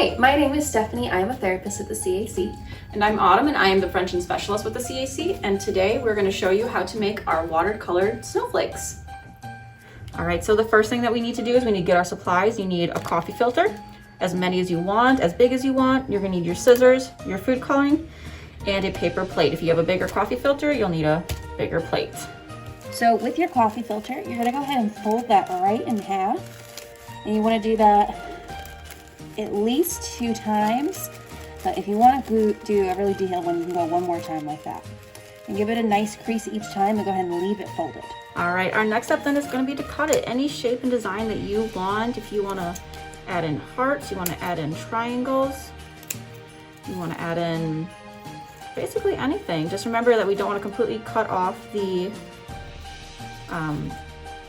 Hi, my name is Stephanie. I am a therapist at the CAC. And I'm Autumn, and I am the French and Specialist with the CAC, and today we're going to show you how to make our watercolored snowflakes. All right, so the first thing that we need to do is we need to get our supplies. You need a coffee filter, as many as you want, as big as you want. You're going to need your scissors, your food coloring, and a paper plate. If you have a bigger coffee filter, you'll need a bigger plate. So with your coffee filter, you're going to go ahead and fold that right in half. And you want to do that at least 2 times. But if you want to do a really detailed one, you can go one more time like that. And give it a nice crease each time and go ahead and leave it folded. All right, our next step then is going to be to cut it any shape and design that you want. If you want to add in hearts, you want to add in triangles, you want to add in basically anything. Just remember that we don't want to completely cut off the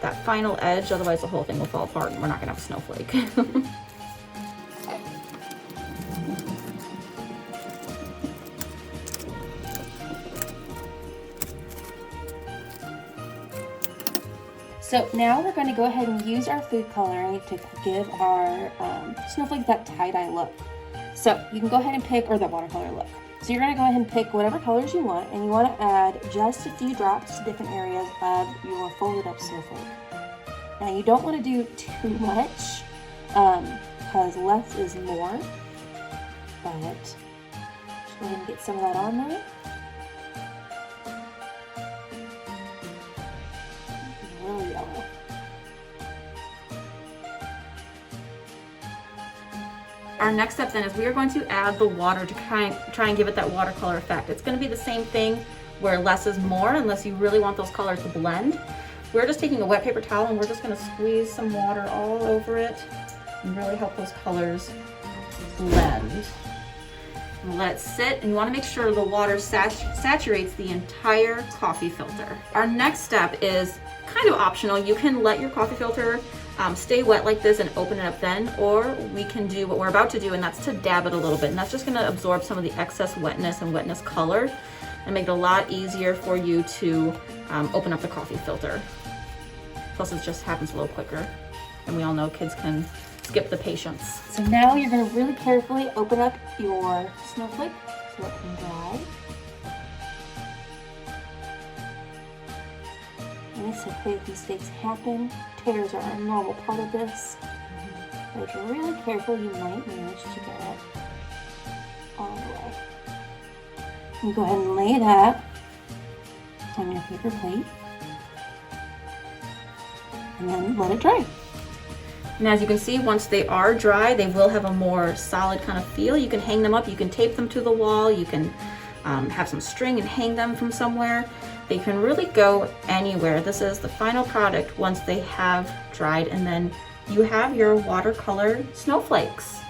that final edge, otherwise the whole thing will fall apart and we're not going to have a snowflake. So now we're going to go ahead and use our food coloring to give our snowflake that tie-dye look. So you can go ahead and pick, or the watercolor look. So you're going to go ahead and pick whatever colors you want, and you want to add just a few drops to different areas of your folded up snowflake. Now you don't want to do too much because less is more, but just go ahead and get some of that on there. Really yellow. Our next step then is we are going to add the water to try and give it that watercolor effect. It's going to be the same thing where less is more unless you really want those colors to blend. We're just taking a wet paper towel and we're just going to squeeze some water all over it and really help those colors blend. And let it sit, and you want to make sure the water saturates the entire coffee filter. Our next step is kind of optional. You can let your coffee filter stay wet like this and open it up then, or we can do what we're about to do, and that's to dab it a little bit, and that's just going to absorb some of the excess wetness and wetness color and make it a lot easier for you to open up the coffee filter. Plus it just happens a little quicker, and we all know kids can skip the patience. So now you're going to really carefully open up your snowflake so it can dry. And it's okay if mistakes happen. Tears are a normal part of this. But if you're really careful, you might manage to get it all the way. You go ahead and lay that on your paper plate. And then let it dry. And as you can see, once they are dry, they will have a more solid kind of feel. You can hang them up, you can tape them to the wall, you can have some string and hang them from somewhere. They can really go anywhere. This is the final product once they have dried, and then you have your watercolored snowflakes.